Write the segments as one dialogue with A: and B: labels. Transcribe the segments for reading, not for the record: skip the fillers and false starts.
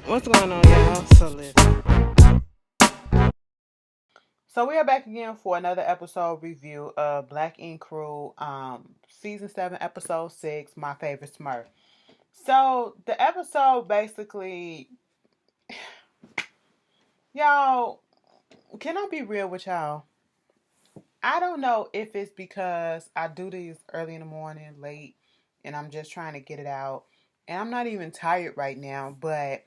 A: What's going on, y'all? So listen. So we are back again for another episode review of Black Ink Crew, season 7, episode 6, My Favorite Smurf. So the episode basically, y'all, can I be real with y'all? I don't know if it's because I do these early in the morning, late, and I'm just trying to get it out. And I'm not even tired right now, but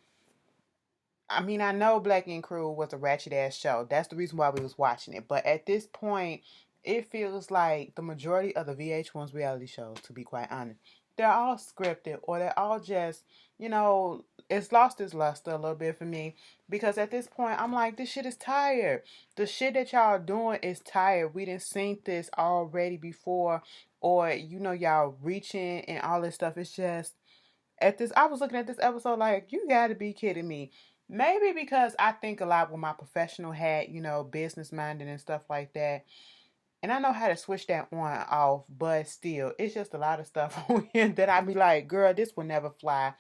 A: I mean, I know Black Ink Crew was a ratchet ass show. That's the reason why we was watching it. But at this point, it feels like the majority of the VH1's reality shows, to be quite honest, they're all scripted or they're all just, it's lost its luster a little bit for me because at this point, I'm like, this shit is tired. The shit that y'all doing is tired. We didn't seen this already before, or y'all reaching and all this stuff. It's just I was looking at this episode like, you gotta be kidding me. Maybe because I think a lot with my professional hat, business minded and stuff like that. And I know how to switch that on off, but still, it's just a lot of stuff on here that I be like, girl, this will never fly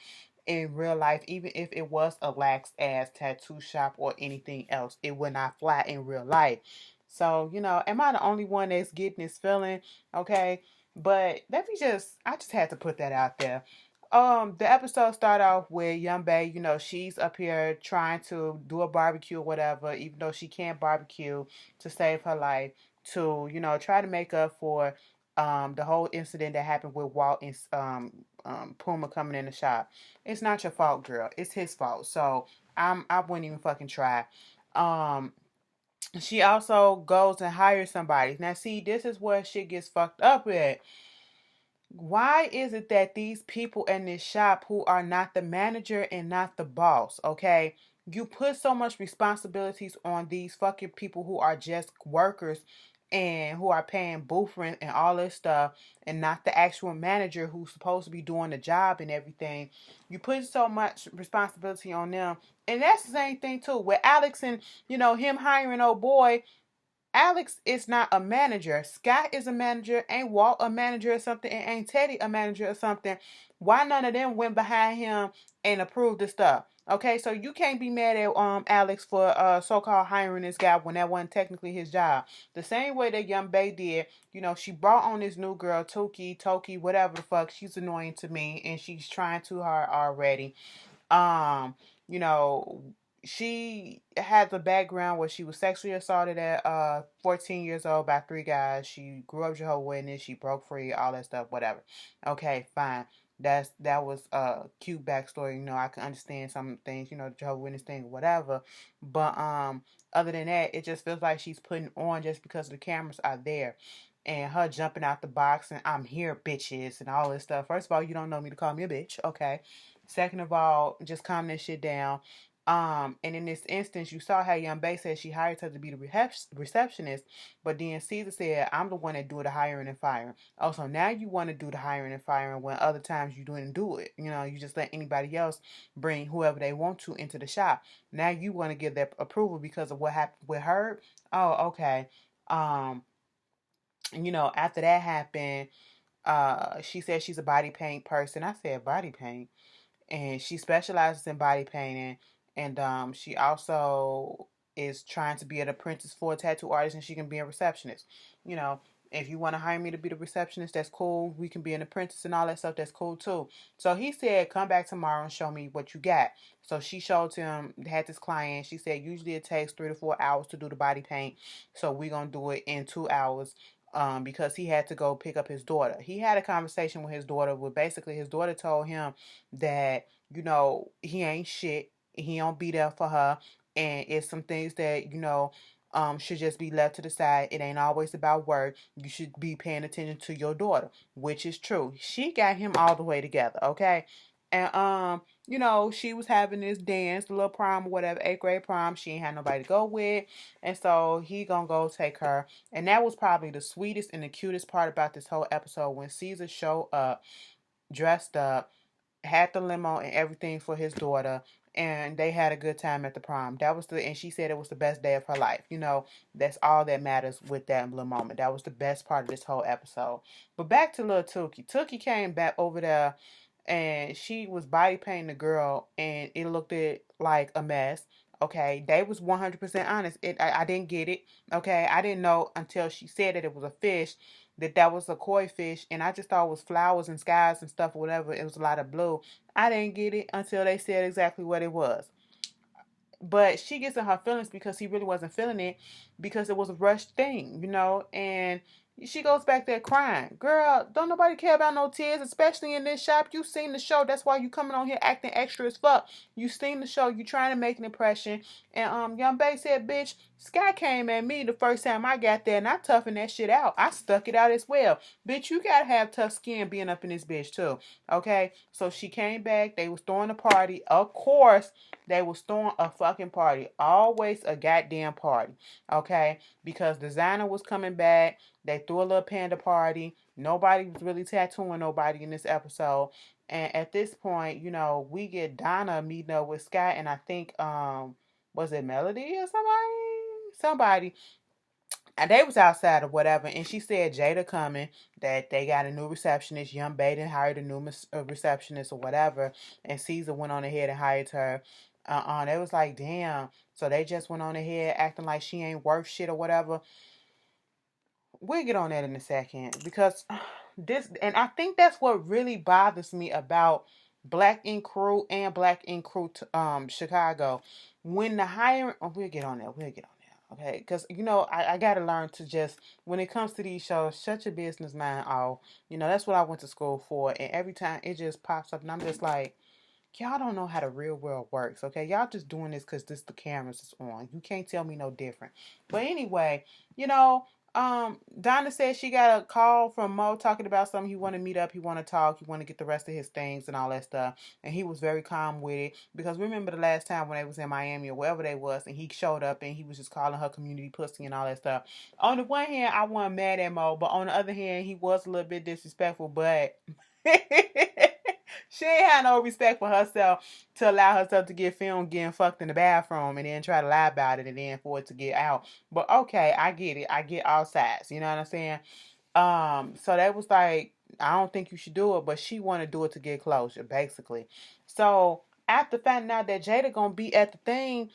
A: in real life. Even if it was a lax ass tattoo shop or anything else, it would not fly in real life. So, am I the only one that's getting this feeling? Okay. But I just had to put that out there. The episode start off with Young Bae, she's up here trying to do a barbecue or whatever, even though she can't barbecue to save her life, to, try to make up for the whole incident that happened with Walt and Puma coming in the shop. It's not your fault, girl. It's his fault. So I wouldn't even fucking try. Um she also goes and hires somebody. Now see, this is where shit gets fucked up at. Why is it that these people in this shop who are not the manager and not the boss, okay? You put so much responsibilities on these fucking people who are just workers and who are paying booth rent and all this stuff, and not the actual manager who's supposed to be doing the job and everything. You put so much responsibility on them. And that's the same thing too with Alex and, him hiring old boy. Alex is not a manager. Scott is a manager. Ain't Walt a manager or something? And ain't Teddy a manager or something? Why none of them went behind him and approved the stuff? Okay, so you can't be mad at Alex for so-called hiring this guy when that wasn't technically his job. The same way that Young Bae did, she brought on this new girl, Toki, whatever the fuck. She's annoying to me, and she's trying too hard already. Um, you know, she has a background where she was sexually assaulted at 14 years old by 3 guys. She grew up Jehovah's Witness, she broke free, all that stuff, whatever. Okay, fine. That was a cute backstory. I can understand some things, the Jehovah's Witness thing, whatever. But other than that, it just feels like she's putting on just because the cameras are there. And her jumping out the box and I'm here, bitches, and all this stuff. First of all, you don't know me to call me a bitch, okay? Second of all, just calm that shit down. And in this instance, you saw how Young Bae said she hired her to be the receptionist, but then Caesar said, I'm the one that do the hiring and firing. Also, now you want to do the hiring and firing when other times you didn't do it. You just let anybody else bring whoever they want to into the shop. Now you want to give that approval because of what happened with her. Oh, okay. Um, after that happened, she said she's a body paint person. I said body paint, and she specializes in body painting, and she also is trying to be an apprentice for a tattoo artist, and she can be a receptionist. you know if you want to hire me to be the receptionist, that's cool. We can be an apprentice and all that stuff, that's cool too. So he said, come back tomorrow and show me what you got. So she showed him, had this client. She said usually it takes 3 to 4 hours to do the body paint, so we're gonna do it in 2 hours. Because he had to go pick up his daughter. He had a conversation with his daughter where basically his daughter told him that, he ain't shit. He don't be there for her. And it's some things that, should just be left to the side. It ain't always about work. You should be paying attention to your daughter, which is true. She got him all the way together, okay? And she was having this dance, the little prom or whatever, 8th grade prom. She ain't had nobody to go with. And so he gonna go take her. And that was probably the sweetest and the cutest part about this whole episode, when Caesar showed up, dressed up, had the limo and everything for his daughter, and they had a good time at the prom. And she said it was the best day of her life. That's all that matters with that little moment. That was the best part of this whole episode. But back to little Tookie. Tookie came back over there and she was body painting the girl, and it looked like a mess. Okay, they was 100% honest. I didn't get it. Okay, I didn't know until she said that it was a fish, that was a koi fish, and I just thought it was flowers and skies and stuff or whatever. It was a lot of blue. I didn't get it until they said exactly what it was. But she gets in her feelings because he really wasn't feeling it, because it was a rushed thing, and she goes back there crying. Girl, don't nobody care about no tears, especially in this shop. You seen the show. That's why you coming on here acting extra as fuck. You seen the show. You trying to make an impression. And Young Bay said, bitch, Sky came at me the first time I got there, and I toughened that shit out. I stuck it out as well. Bitch, you gotta have tough skin being up in this bitch too. Okay? So she came back. They was throwing a party. Of course, they was throwing a fucking party. Always a goddamn party. Okay? Because designer was coming back. They threw a little panda party. Nobody was really tattooing nobody in this episode. And at this point, we get Donna meeting up with Scott, and I think was it Melody or somebody? Somebody. And they was outside or whatever, and she said Jada coming, that they got a new receptionist. Young Baden hired a new receptionist or whatever, and Caesar went on ahead and hired her. They was like, damn. So they just went on ahead acting like she ain't worth shit or whatever. We'll get on that in a second, because and I think that's what really bothers me about Black Ink Crew and Black Ink Crew Chicago. When the hiring, we'll get on that. We'll get on that, okay? Because I gotta learn to just, when it comes to these shows, shut your business mind off. That's what I went to school for, and every time it just pops up, and I'm just like, y'all don't know how the real world works, okay? Y'all just doing this because the cameras is on. You can't tell me no different. But anyway, Donna said she got a call from Mo talking about something. He want to meet up. He want to talk. He want to get the rest of his things and all that stuff. And he was very calm with it, because remember the last time when they was in Miami or wherever they was, and he showed up and he was just calling her community pussy and all that stuff. On the one hand, I wasn't mad at Mo, but on the other hand, he was a little bit disrespectful, but she ain't had no respect for herself to allow herself to get filmed getting fucked in the bathroom and then try to lie about it and then for it to get out. But okay, I get it. I get all sides. You know what I'm saying? So that was like, I don't think you should do it, but she want to do it to get closure, basically. So after finding out that Jada gonna be at the thing,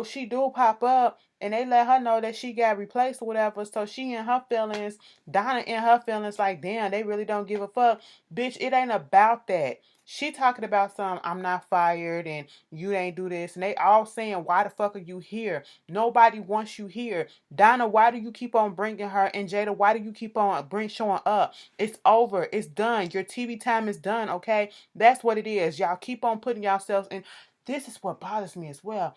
A: she do pop up, and they let her know that she got replaced or whatever. So she in her feelings, Donna in her feelings, like, damn, they really don't give a fuck. Bitch, it ain't about that. She talking about some, I'm not fired and you ain't do this. And they all saying, why the fuck are you here? Nobody wants you here. Donna, why do you keep on bringing her? And Jada, why do you keep on showing up? It's over. It's done. Your TV time is done, okay? That's what it is. Y'all keep on putting yourselves in. This is what bothers me as well.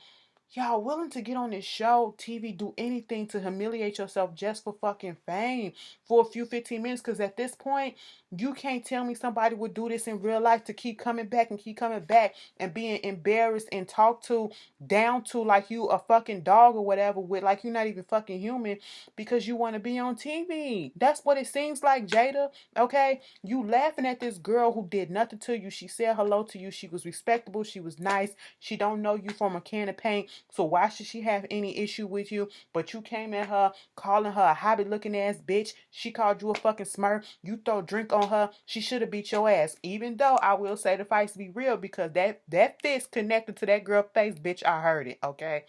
A: Y'all willing to get on this show, TV, do anything to humiliate yourself just for fucking fame for a few 15 minutes. Because at this point, you can't tell me somebody would do this in real life to keep coming back and being embarrassed and talked to down to like you a fucking dog or whatever, with like you're not even fucking human, because you want to be on TV. That's what it seems like, Jada. Okay? You laughing at this girl who did nothing to you. She said hello to you. She was respectable. She was nice. She don't know you from a can of paint. So why should she have any issue with you? But you came at her, calling her a hobby looking ass bitch. She called you a fucking Smurf. You throw drink on her. She should have beat your ass. Even though I will say the fights be real, because that fist connected to that girl face, bitch, I heard it. Okay.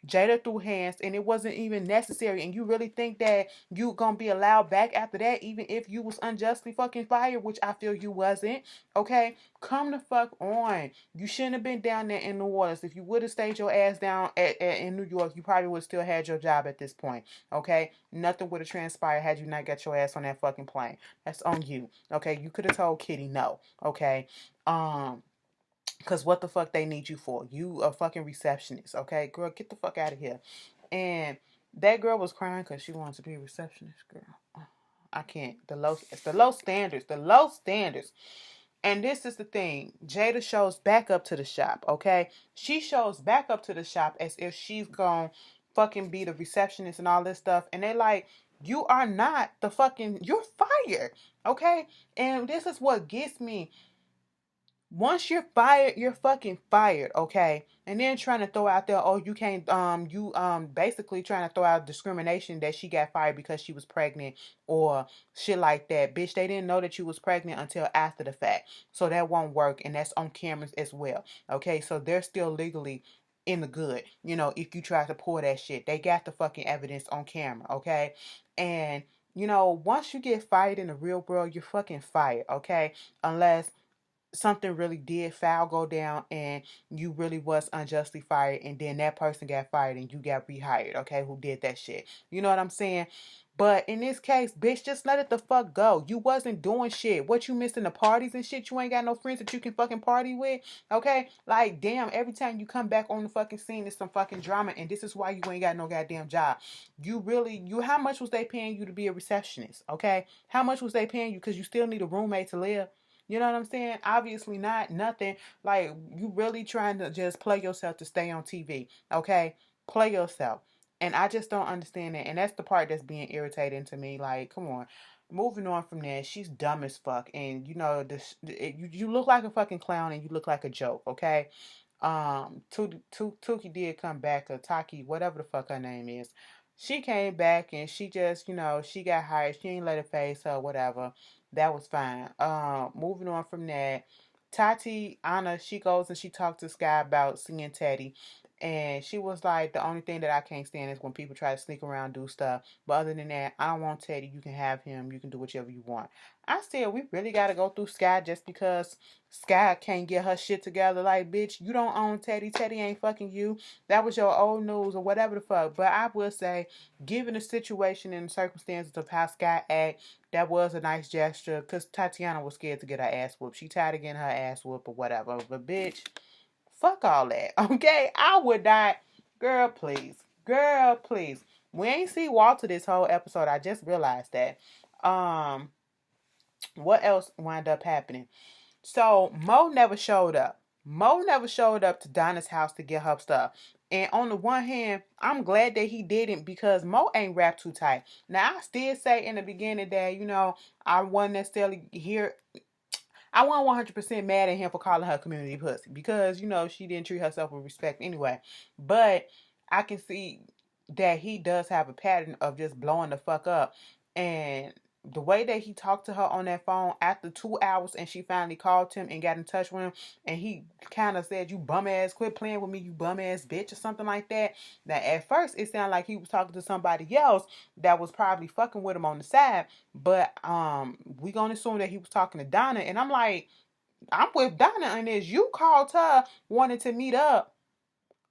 A: Jada threw hands, and it wasn't even necessary. And you really think that you gonna be allowed back after that, even if you was unjustly fucking fired, which I feel you wasn't. Okay, come the fuck on. You shouldn't have been down there in New Orleans. If you would have stayed your ass down in New York, you probably would have still had your job at this point. Okay, nothing would have transpired had you not got your ass on that fucking plane. That's on you. Okay, you could have told Kitty no. Okay, because what the fuck they need you for? You a fucking receptionist, okay? Girl, get the fuck out of here. And that girl was crying because she wanted to be a receptionist, girl. I can't. It's the low standards. The low standards. And this is the thing. Jada shows back up to the shop, okay? She shows back up to the shop as if she's gonna fucking be the receptionist and all this stuff. And they like, you are not the fucking, you're fired, okay? And this is what gets me. Once you're fired, you're fucking fired, okay? And then trying to throw out there, oh, you can't, basically trying to throw out discrimination that she got fired because she was pregnant or shit like that. Bitch, they didn't know that you was pregnant until after the fact. So that won't work, and that's on cameras as well, okay? So they're still legally in the good, if you try to pull that shit. They got the fucking evidence on camera, okay? And, once you get fired in the real world, you're fucking fired, okay? Unless something really did foul go down and you really was unjustly fired, and then that person got fired and you got rehired, okay, who did that shit. You know what I'm saying? But in this case, bitch, just let it the fuck go. You wasn't doing shit. What, you missing the parties and shit? You ain't got no friends that you can fucking party with? Okay? Like, damn, every time you come back on the fucking scene, it's some fucking drama, and this is why you ain't got no goddamn job. How much was they paying you to be a receptionist? Okay? How much was they paying you? Because you still need a roommate to live. You know what I'm saying? Obviously not nothing. Like, you really trying to just play yourself to stay on TV. Okay? Play yourself. And I just don't understand that. And that's the part that's being irritating to me. Like, come on. Moving on from there, she's dumb as fuck. And, you look like a fucking clown and you look like a joke, okay? Tuki did come back, or Taki, whatever the fuck her name is. She came back and she just, she got hired. She ain't let it face her, whatever. That was fine. Moving on from that, Anna, she goes and she talks to Sky about seeing Teddy. And she was like, the only thing that I can't stand is when people try to sneak around, do stuff. But other than that, I don't want Teddy. You can have him. You can do whatever you want. I still, we really got to go through Sky just because Sky can't get her shit together. Like, bitch, you don't own Teddy. Teddy ain't fucking you. That was your old news or whatever the fuck. But I will say, given the situation and the circumstances of how Sky act, that was a nice gesture, because Tatiana was scared to get her ass whooped. She tired of getting her ass whooped or whatever. But bitch, fuck all that, okay? I would not. Girl, please. Girl, please. We ain't see Walter this whole episode. I just realized that. Um, what else wound up happening? So Mo never showed up. Mo never showed up to Donna's house to get her stuff. And on the one hand, I'm glad that he didn't, because Mo ain't wrapped too tight. Now, I still say in the beginning that, I wasn't necessarily here. I wasn't 100% mad at him for calling her community pussy, because, she didn't treat herself with respect anyway. But I can see that he does have a pattern of just blowing the fuck up. And the way that he talked to her on that phone after 2 hours, and she finally called him and got in touch with him, and he kind of said, "You bum ass, quit playing with me, you bum ass bitch," or something like that. Now, at first, it sounded like he was talking to somebody else that was probably fucking with him on the side. But we gonna assume that he was talking to Donna, and I'm like, I'm with Donna on this. You called her, wanted to meet up.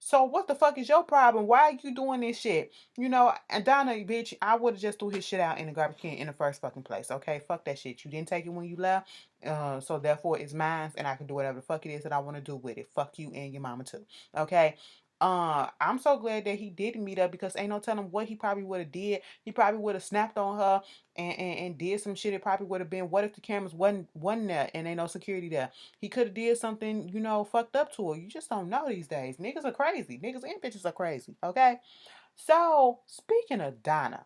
A: So what the fuck is your problem? Why are you doing this shit? And Donna, bitch, I would have just threw his shit out in the garbage can in the first fucking place. Okay, fuck that shit. You didn't take it when you left. So therefore it's mine, and I can do whatever the fuck it is that I want to do with it. Fuck you and your mama too. Okay. I'm so glad that he didn't meet up, because ain't no telling what he probably would have did. He probably would have snapped on her and did some shit. It probably would have been, what if the cameras wasn't there and ain't no security there? He could have did something, fucked up to her. You just don't know these days. Niggas are crazy. Niggas and bitches are crazy. Okay? So, speaking of Donna,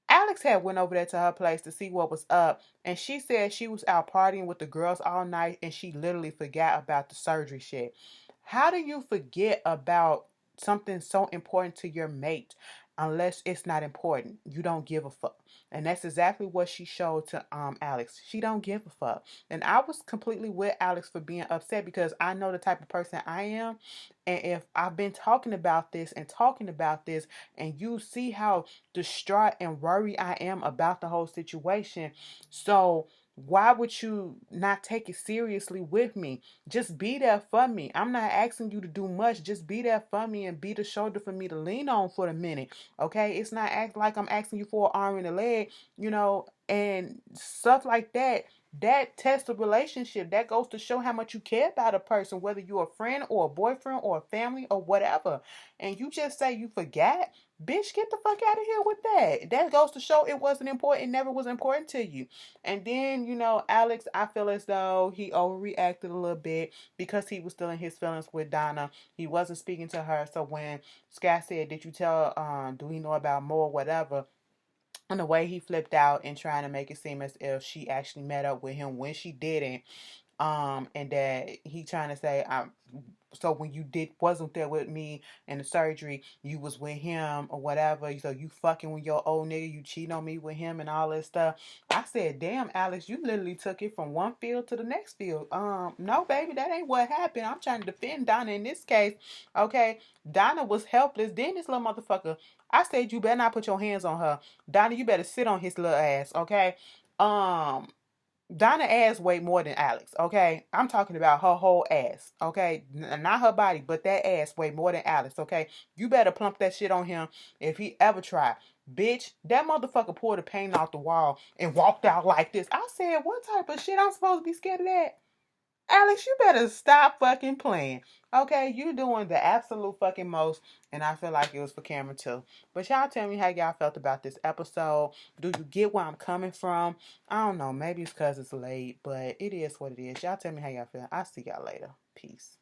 A: Alex had went over there to her place to see what was up, and she said she was out partying with the girls all night, and she literally forgot about the surgery shit. How do you forget about something so important to your mate unless it's not important? You don't give a fuck. And that's exactly what she showed to Alex. She don't give a fuck. And I was completely with Alex for being upset, because I know the type of person I am. And if I've been talking about this and talking about this, and you see how distraught and worried I am about the whole situation, so why would you not take it seriously with me? Just be there for me. I'm not asking you to do much. Just be there for me and be the shoulder for me to lean on for a minute. Okay? It's not act like I'm asking you for an arm and a leg, and stuff like that. That tests a relationship. That goes to show how much you care about a person, whether you're a friend or a boyfriend or a family or whatever. And you just say you forgot. Bitch, get the fuck out of here with that. That goes to show it wasn't important. It never was important to you. And then, Alex, I feel as though he overreacted a little bit, because he was still in his feelings with Donna. He wasn't speaking to her. So when Scott said, "Did you tell, do we know about more, whatever?" And the way he flipped out and trying to make it seem as if she actually met up with him when she didn't, And that he trying to say, so when you wasn't there with me in the surgery, you was with him or whatever. So you fucking with your old nigga, you cheating on me with him and all that stuff. I said, damn, Alex, you literally took it from one field to the next field. No, baby, that ain't what happened. I'm trying to defend Donna in this case. Okay, Donna was helpless. Then this little motherfucker, I said, you better not put your hands on her. Donna, you better sit on his little ass. Okay. Um, Donna ass weighed more than Alex, okay? I'm talking about her whole ass, okay? Not her body, but that ass weighed more than Alex, okay? You better plump that shit on him if he ever try. Bitch, that motherfucker poured the paint off the wall and walked out like this. I said, what type of shit I'm supposed to be scared of that? Alex, you better stop fucking playing. Okay, you doing the absolute fucking most, and I feel like it was for camera too. But y'all tell me how y'all felt about this episode. Do you get where I'm coming from? I don't know. Maybe it's because it's late, but it is what it is. Y'all tell me how y'all feel. I'll see y'all later. Peace.